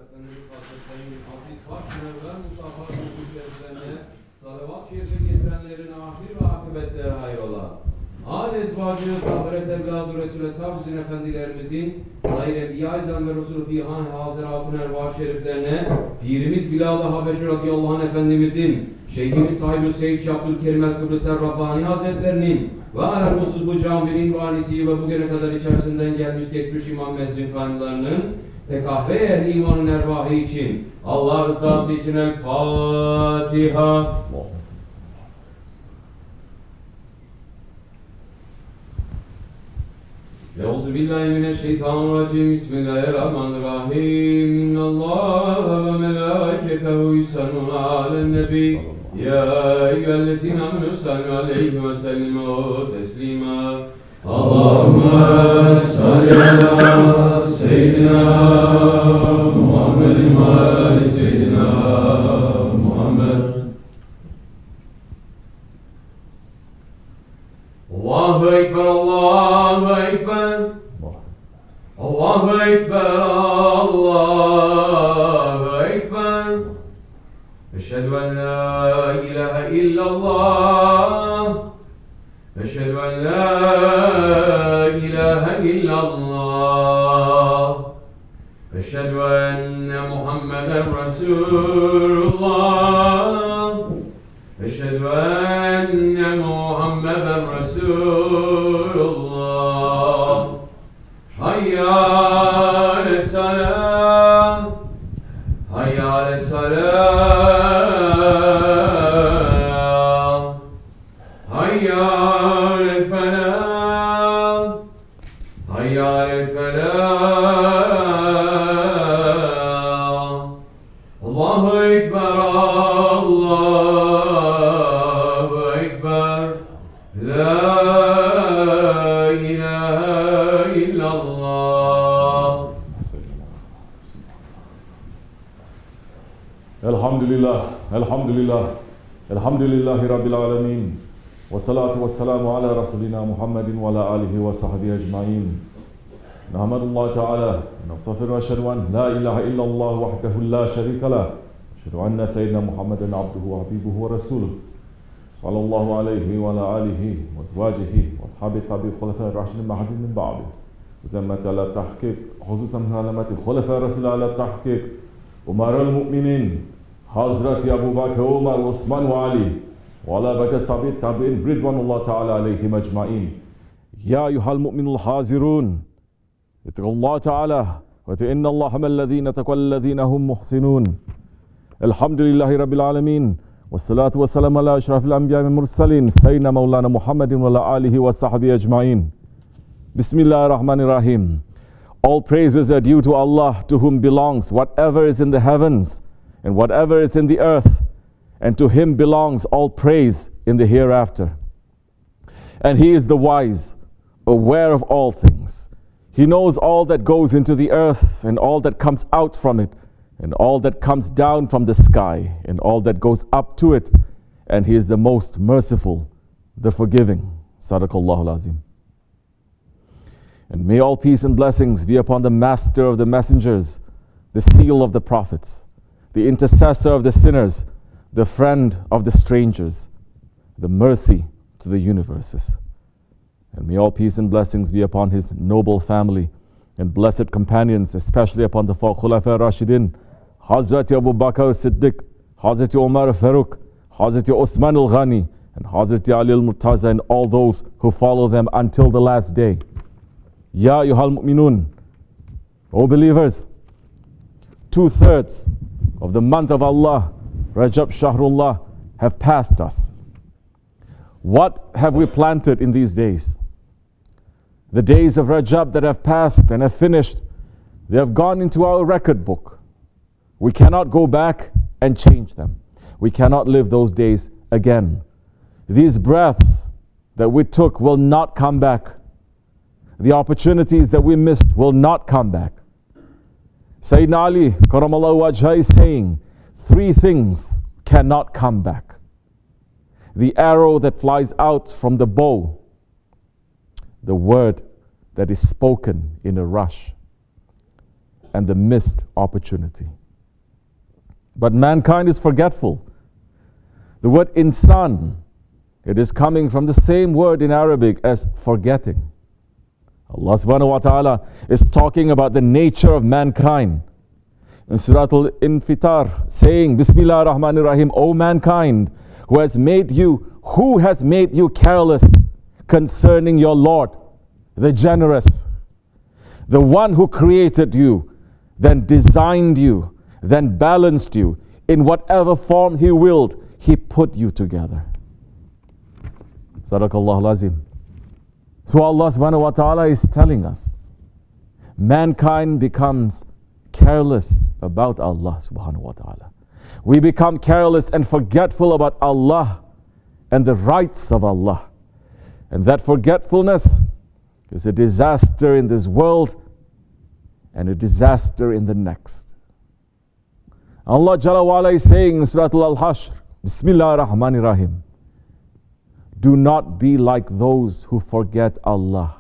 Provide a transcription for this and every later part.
Efendimiz Hazretleri'nin aziz başlarından Mustafa Resulü'ne salavat şerife getirenlerin ahir ve akıbetleri hayrola. Âl-i ezvacı, tahiret evladı Resul-i Eshab-ı Efendilerimizin zahir enbiya-i zam ve Resul-i Fihan haziratın ervah şeriflerine Pirimiz Bilal-i Habeşi radıyallahu anh Efendimizin, Şeyhimiz sahibi Seyyid Abdülkerim el-Kıbrıs Rabbani Hazretlerinin ve alâ-ı bu caminin vanisi ve bugüne kadar içerisinden gelmiş geçmiş imam mezzin kaynlarının ve kahve ehli imanın ervahı için Allah rızası için El-Fatiha. Euzubillahimineşşeytanirracim. Bismillahirrahmanirrahim. İnnallâhe ve melâiketehu yusallûne alen-nebi. Ya eyyühellezîne âmenû sallu aleyhi ve sellimû teslîmâ. Allahümme salli ala seyyidina Muhammedin ve ali seyyidina Muhammed. Allahu Ekber, Allahu Ekber. Allahu Ekber, Allahu Ekber. Eşhedü en la ilahe illallah. Eşhedü en la ilahe illallah. Eşhedü enne Muhammeden Resulullah. Eşhedü enne Muhammeden Resulullah. Hayya ale's-salâh. Hayya ale's-salâh. Hayya alel-felâh. Hayya alel-felâh. Allahu Ekber, Allahu Ekber. La ilahe illallah. Elhamdülillah, elhamdülillah, elhamdülillahi Rabbil alemin. Ve salatu ve selamu ala Resulina Muhammedin ve ala alihi ve sahbihi ecmain. Nahmedullah Teala, nastağfir ve eşhedü en la ilahe illallah vahdehu la şerike lah. Eşhedü enne seyyidina Muhammeden abduhu ve habibuhu ve resuluh. Sallallahu aleyhi ve ala alihi ve ezvacihi ve ashabi tabi khulefâ raşidin mahdin min ba'di. Zemmet ala tahkik, hususan alameti khulefâ Resul ala tahkik. Umarul mu'minin, Hazreti Ebu Bakr, Umar, Osman ve Ali. وعلى بك صحابي التابعين رضوان الله تعالى عليهم أجمعين. يا أيها المؤمنون الحاذرون اتقوا الله تعالى وإن الله مع الذين اتقوا الذين هم محسنون. الحمد لله رب العالمين والصلاة والسلام على أشرف الأنبياء والمرسلين سيدنا مولانا محمد وعلى آله وصحبه أجمعين. بسم الله الرحمن الرحيم. All praises are due to Allah, to whom belongs whatever is in the heavens and whatever is in the earth. And to Him belongs all praise in the hereafter. And He is the wise, aware of all things. He knows all that goes into the earth and all that comes out from it and all that comes down from the sky and all that goes up to it. And He is the most merciful, the forgiving. Sadaqallahu al-Azim. And may all peace and blessings be upon the master of the messengers, the seal of the prophets, the intercessor of the sinners, the friend of the strangers, the mercy to the universes. And may all peace and blessings be upon his noble family and blessed companions, especially upon the four Khulafa Rashidin, Hazreti Abu Bakr Siddiq, Hazreti Umar Farooq, Hazreti Osman al-Ghani, and Hazreti Ali al-Murtaza, and all those who follow them until the last day. Ya ayyuhal mu'minun, O believers, 2/3 of the month of Allah, Rajab Shahrullah, have passed us. What have we planted in these days? The days of Rajab that have passed and have finished, they have gone into our record book. We cannot go back and change them. We cannot live those days again. These breaths that we took will not come back. The opportunities that we missed will not come back. Sayyidina Ali, Karamallahu Wajhah, is saying, 3 things cannot come back. The arrow that flies out from the bow, the word that is spoken in a rush, and the missed opportunity. But mankind is forgetful. The word insan, it is coming from the same word in Arabic as forgetting. Allah subhanahu wa ta'ala is talking about the nature of mankind. In Surah Al-Infitar, saying, Bismillah ar-Rahman ar-Rahim, O mankind, who has made you careless concerning your Lord, the generous, the one who created you, then designed you, then balanced you. In whatever form He willed, He put you together. Sadaqallahu al-Azim. So Allah subhanahu wa ta'ala is telling us, mankind becomes careless about Allah subhanahu wa ta'ala. We become careless and forgetful about Allah and the rights of Allah. And that forgetfulness is a disaster in this world and a disaster in the next. Allah Jalla wa Ala is saying in Surah Al-Hashr, Bismillah ar-Rahman ar-Rahim, do not be like those who forget Allah,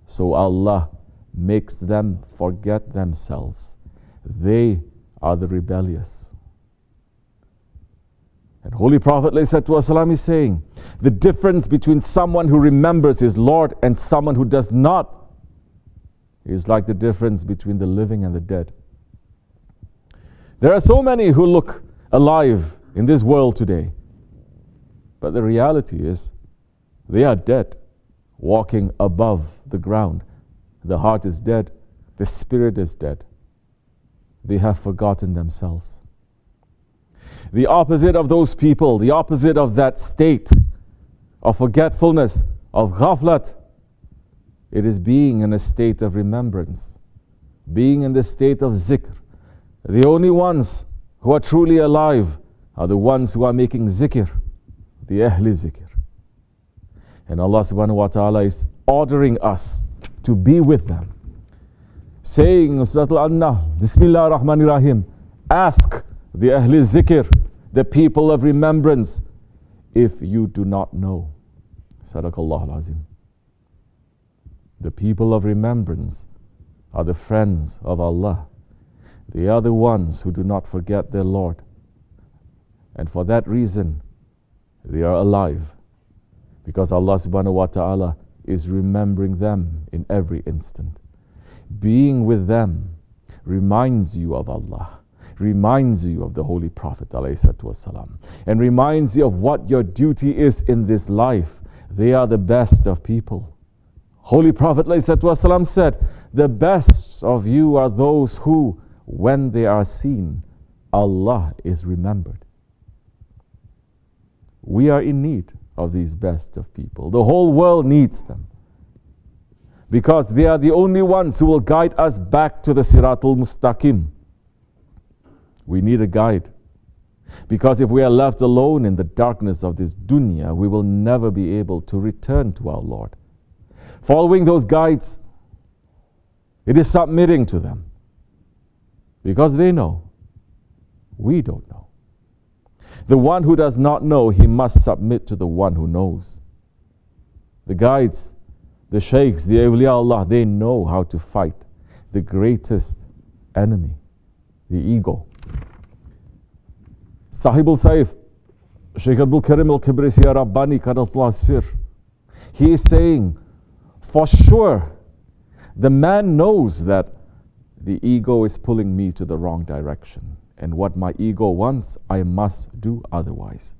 so Allah makes them forget themselves. They are the rebellious. And Holy Prophet ﷺ is saying, the difference between someone who remembers his Lord and someone who does not is like the difference between the living and the dead. There are so many who look alive in this world today, but the reality is they are dead, walking above the ground. The heart is dead, the spirit is dead. They have forgotten themselves. The opposite of those people, the opposite of that state of forgetfulness, of ghaflat, it is being in a state of remembrance, being in the state of zikr. The only ones who are truly alive are the ones who are making zikr, the ahli zikr. And Allah subhanahu wa ta'ala is ordering us to be with them, saying in Surah Al-Nahl, Bismillah ar-Rahman ar-Rahim, ask the ahli zikr, the people of remembrance, if you do not know. Sadaqallahu al-Azim. The people of remembrance are the friends of Allah. They are the ones who do not forget their Lord. And for that reason, they are alive. Because Allah subhanahu wa ta'ala is remembering them in every instant. Being with them reminds you of Allah, reminds you of the Holy Prophet ﷺ, and reminds you of what your duty is in this life. They are the best of people. Holy Prophet ﷺ said, the best of you are those who, when they are seen, Allah is remembered. We are in need of these best of people. The whole world needs them, because they are the only ones who will guide us back to the Siratul Mustaqim. We need a guide, because if we are left alone in the darkness of this dunya, we will never be able to return to our Lord. Following those guides, it is submitting to them, because they know, we don't know. The one who does not know, he must submit to the one who knows. The guides, the sheikhs, the awliya Allah, they know how to fight the greatest enemy, the ego. Sahibul Saif, Shaykh Abdul Karim al-Kibrisi Rabbani Qadallahu Sir, he is saying, for sure, the man knows that the ego is pulling me to the wrong direction. And what my ego wants, I must do otherwise.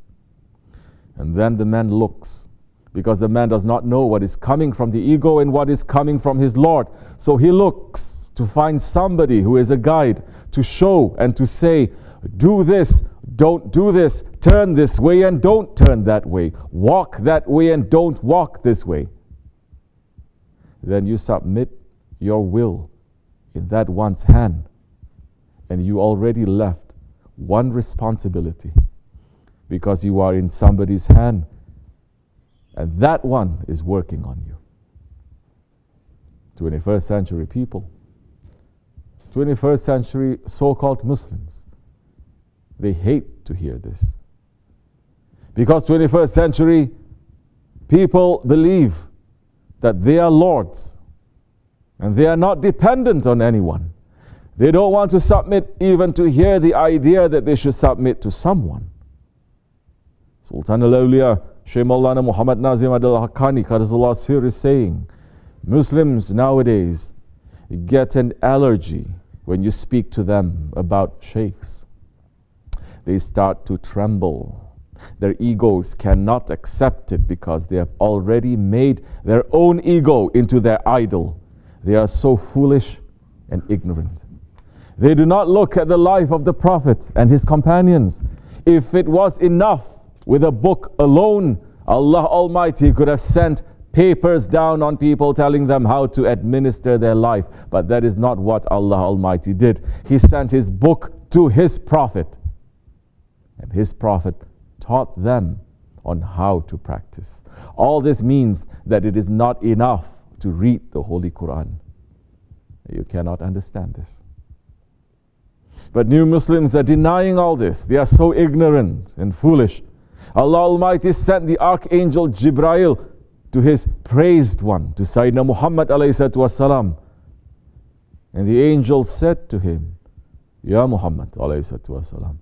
And then the man looks, because the man does not know what is coming from the ego and what is coming from his Lord. So he looks to find somebody who is a guide, to show and to say, do this, don't do this, turn this way and don't turn that way, walk that way and don't walk this way. Then you submit your will in that one's hand, and you already left one responsibility, because you are in somebody's hand, and that one is working on you. 21st century people, 21st century so-called Muslims, they hate to hear this. Because 21st century people believe that they are lords, and they are not dependent on anyone. They don't want to submit even to hear the idea that they should submit to someone. Sultan al-Awliya, Shaykh Maulana Muhammad Nazim al-Haqqani, Qadasullah Sir, is saying, Muslims nowadays get an allergy when you speak to them about sheikhs. They start to tremble. Their egos cannot accept it because they have already made their own ego into their idol. They are so foolish and ignorant. They do not look at the life of the Prophet and his companions. If it was enough with a book alone, Allah Almighty could have sent papers down on people telling them how to administer their life. But that is not what Allah Almighty did. He sent His book to His Prophet. And His Prophet taught them on how to practice. All this means that it is not enough to read the Holy Quran. You cannot understand this. But new Muslims are denying all this. They are so ignorant and foolish. Allah Almighty sent the Archangel Jibrail to His praised one, to Sayyidina Muhammad ﷺ. And the angel said to him, Ya Muhammad ﷺ,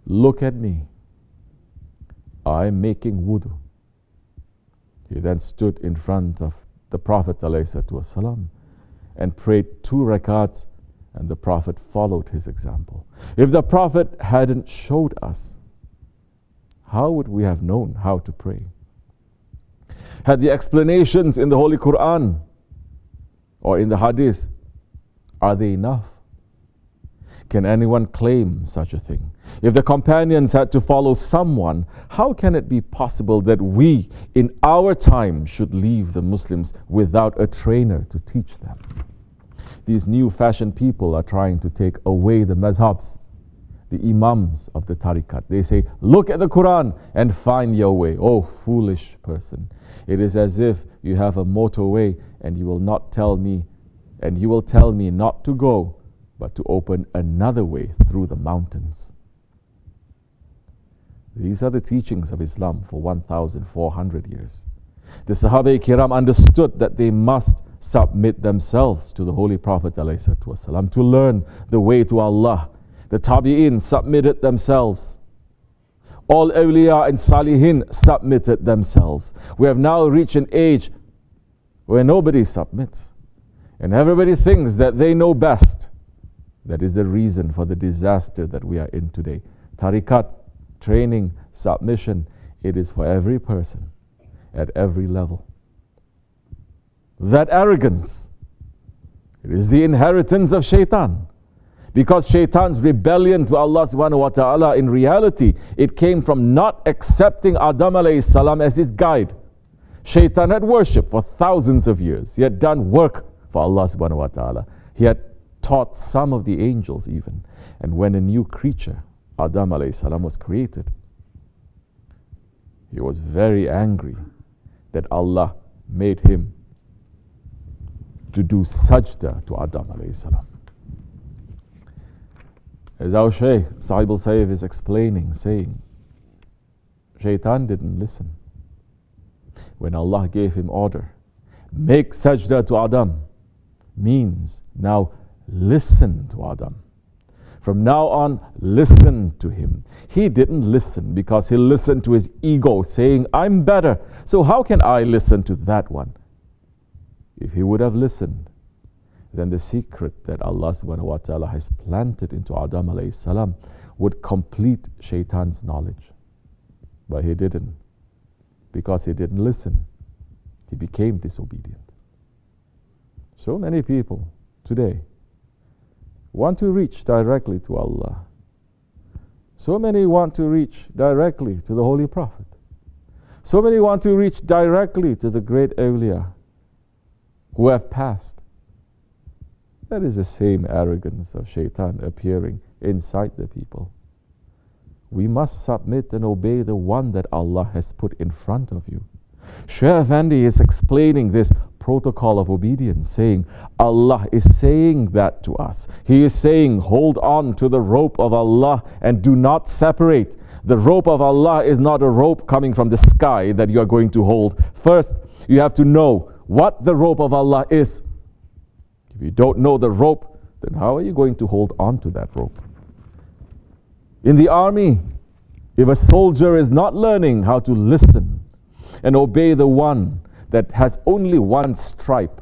look at me. I am making wudu. He then stood in front of the Prophet ﷺ and prayed 2 rakats, and the Prophet followed his example. If the Prophet hadn't showed us, how would we have known how to pray? Had the explanations in the Holy Quran or in the Hadith, are they enough? Can anyone claim such a thing? If the companions had to follow someone, how can it be possible that we in our time should leave the Muslims without a trainer to teach them? These new fashioned people are trying to take away the mazhabs, the imams of the tariqat. They say, look at the Quran and find your way. Oh, foolish person. It is as if you have a motorway and you will not tell me, and you will tell me not to go, but to open another way through the mountains. These are the teachings of Islam for 1,400 years. The Sahaba-i-Kiram understood that they must submit themselves to the Holy Prophet ﷺ to learn the way to Allah. The Tabi'in submitted themselves. All awliya and salihin submitted themselves. We have now reached an age where nobody submits. And everybody thinks that they know best. That is the reason for the disaster that we are in today. Tariqat, training, submission, it is for every person at every level. That arrogance, it is the inheritance of shaitan. Because shaitan's rebellion to Allah subhanahu wa ta'ala, in reality, it came from not accepting Adam alayhi salam as his guide. Shaitan had worshipped for thousands of years. He had done work for Allah subhanahu wa ta'ala. He had taught some of the angels even. And when a new creature, Adam alayhi salam, was created, he was very angry that Allah made him to do sajda to Adam alayhi salam. As our Shaykh Sahib al-Sayyid is explaining, saying, Shaitan didn't listen. When Allah gave him order, make sajda to Adam, means now listen to Adam. From now on, listen to him. He didn't listen because he listened to his ego saying, I'm better, so how can I listen to that one? If he would have listened, then the secret that Allah subhanahu wa ta'ala has planted into Adam alayhi salam would complete shaitan's knowledge. But he didn't. Because he didn't listen, he became disobedient. So many people today want to reach directly to Allah. So many want to reach directly to the Holy Prophet. So many want to reach directly to the great awliya who have passed. That is the same arrogance of shaitan appearing inside the people. We must submit and obey the one that Allah has put in front of you. Shaykh Effendi is explaining this protocol of obedience, saying Allah is saying that to us. He is saying, hold on to the rope of Allah and do not separate. The rope of Allah is not a rope coming from the sky that you are going to hold. First, you have to know what the rope of Allah is. If you don't know the rope then how are you going to hold on to that rope? In the army, if a soldier is not learning how to listen and obey the one that has only one stripe,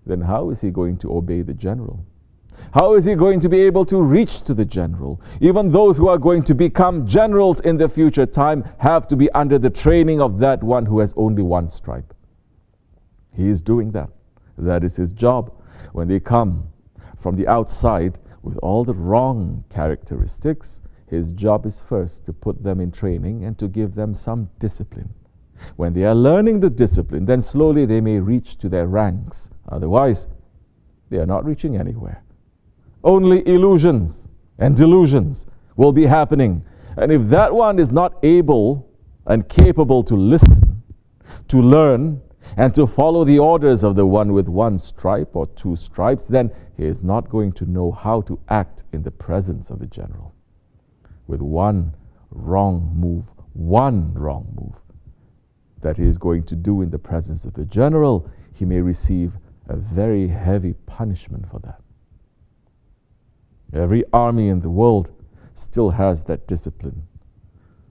then how is he going to obey the general? How is he going to be able to reach to the general? Even those who are going to become generals in the future time have to be under the training of that one who has only one stripe. He is doing that. That is his job. When they come from the outside with all the wrong characteristics, his job is first to put them in training and to give them some discipline. When they are learning the discipline, then slowly they may reach to their ranks. Otherwise, they are not reaching anywhere. Only illusions and delusions will be happening. And if that one is not able and capable to listen, to learn, and to follow the orders of the one with one stripe or two stripes, then he is not going to know how to act in the presence of the general. With one wrong move that he is going to do in the presence of the general, he may receive a very heavy punishment for that. Every army in the world still has that discipline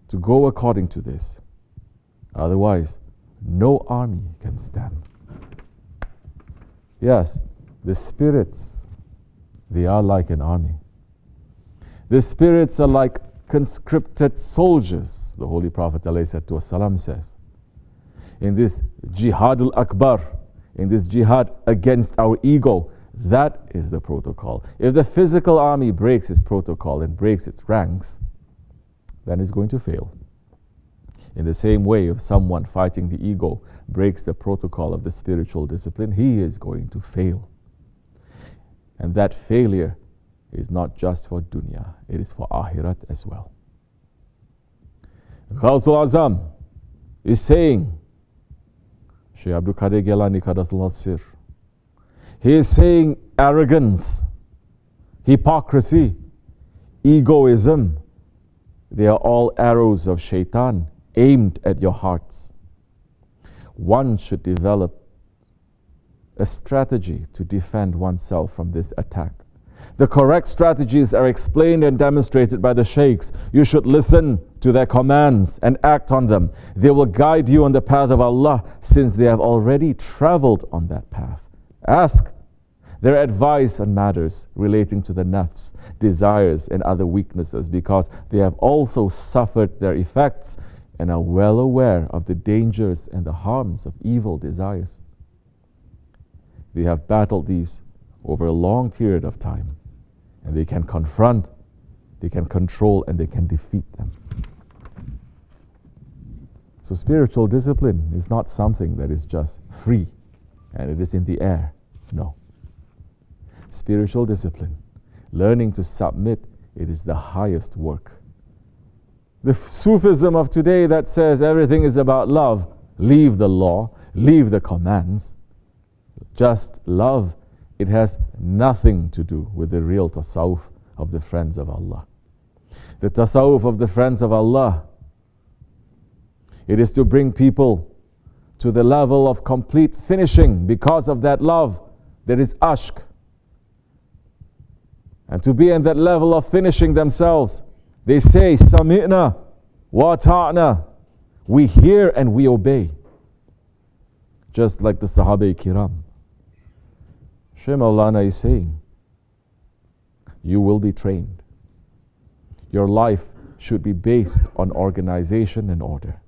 to go according to this. Otherwise, no army can stand. Yes, the spirits, they are like an army. The spirits are like conscripted soldiers, the Holy Prophet ﷺ says. In this jihadul akbar, in this jihad against our ego, that is the protocol. If the physical army breaks its protocol and breaks its ranks, then it's going to fail. In the same way, if someone fighting the ego breaks the protocol of the spiritual discipline, he is going to fail. And that failure is not just for dunya, it is for akhirat as well. Ghawsul Azam is saying, Shaykh Abdul Qadir Gilani Qaddasallahu Sir, he is saying arrogance, hypocrisy, egoism, they are all arrows of shaitan aimed at your hearts. One should develop a strategy to defend oneself from this attack. The correct strategies are explained and demonstrated by the sheikhs. You should listen to their commands and act on them. They will guide you on the path of Allah, since they have already traveled on that path. Ask their advice on matters relating to the nafs, desires and other weaknesses, because they have also suffered their effects and are well aware of the dangers and the harms of evil desires. They have battled these over a long period of time, and they can confront, they can control, and they can defeat them. So spiritual discipline is not something that is just free and it is in the air. No. Spiritual discipline, learning to submit, it is the highest work. The Sufism of today that says everything is about love, leave the law, leave the commands, just love, it has nothing to do with the real tasawwuf of the friends of Allah. The tasawwuf of the friends of Allah, it is to bring people to the level of complete finishing because of that love. There is ashq. And to be in that level of finishing themselves, they say, Sami'na wa ta'na. We hear and we obey. Just like the Sahaba Kiram. Shaykh Maulana is saying, you will be trained. Your life should be based on organization and order.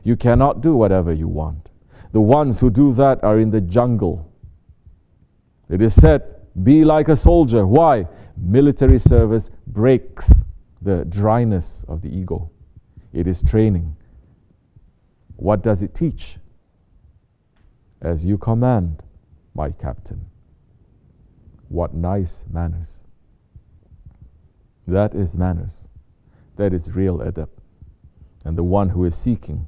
You cannot do whatever you want. The ones who do that are in the jungle. It is said, be like a soldier. Why? Military service breaks the dryness of the ego. It is training. What does it teach? As you command, my captain. What nice manners. That is manners. That is real adab. And the one who is seeking,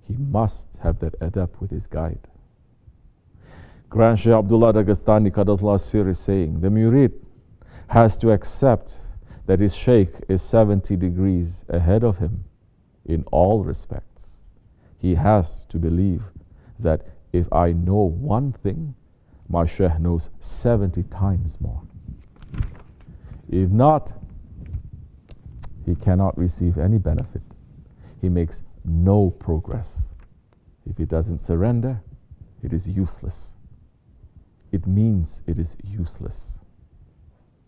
he must have that adab with his guide. Grand Shaykh Abdullah Dagestani Qaddasallahu Sir is saying, the murid has to accept that his shaykh is 70 degrees ahead of him in all respects. He has to believe that if I know one thing, my shaykh knows 70 times more. If not, he cannot receive any benefit. He makes no progress. If he doesn't surrender, it is useless. It means it is useless.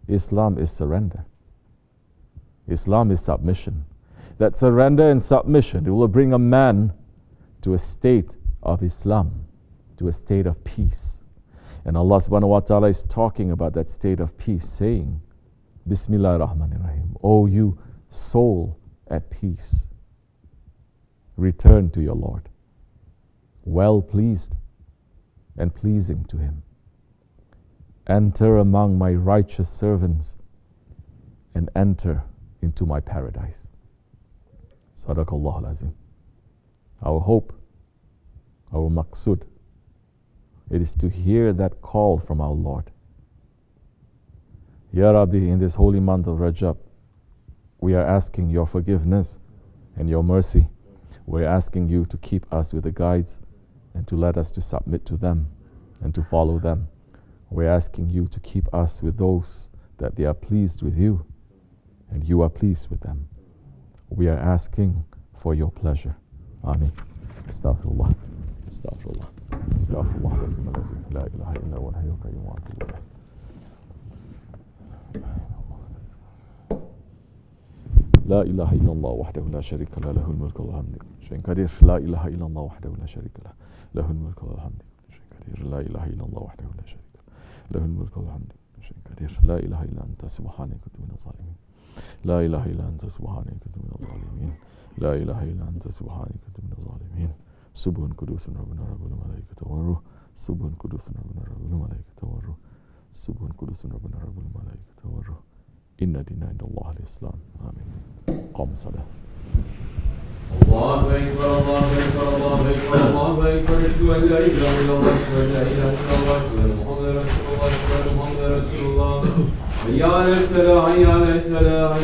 Islam is surrender. Islam is submission. That surrender and submission, it will bring a man to a state of Islam, to a state of peace. And Allah subhanahu wa ta'ala is talking about that state of peace, saying, Bismillah ar-Rahman ar-Rahim, O you soul at peace, return to your Lord, well pleased and pleasing to Him. Enter among my righteous servants and enter into my paradise. Sadaqallahu al-Azim. Our hope, our maqsud, it is to hear that call from our Lord. Ya Rabbi, in this holy month of Rajab, we are asking your forgiveness and your mercy. We're asking you to keep us with the guides and to let us to submit to them and to follow them. We're asking you to keep us with those that they are pleased with you and you are pleased with them. We are asking for your pleasure. Ameen. Astaghfirullah. Astaghfirullah. Astaghfirullah. La ilaha illa huwa al-hayyul qayyum wa atubu ilayh. لا إله إلا الله وحده لا شريك له له الملك وله الحمد شيء قدير لا إله إلا الله وحده لا شريك له له الملك وله الحمد شيء قدير لا إله إلا الله وحده لا شريك له له الملك وله الحمد شيء قدير لا إله إلا أنت سبحانك كنت من الظالمين لا إله إلا أنت سبحانك كنت من الظالمين لا إله إلا أنت سبحانك كنت من الظالمين سبحان قدوس ربنا رب الملائكة والروح سبحان قدوس ربنا رب الملائكة والروح سبحان قدوس ربنا رب الملائكة والروح إن دين عند الله الإسلام آمين. قام الصلاة. الله أكبر الله أكبر الله أكبر الله أكبر أشهد أن لا إله إلا الله أشهد أن لا إله إلا الله أشهد أن محمدا رسول الله أشهد أن محمدا رسول الله حي على الصلاة حي على الصلاة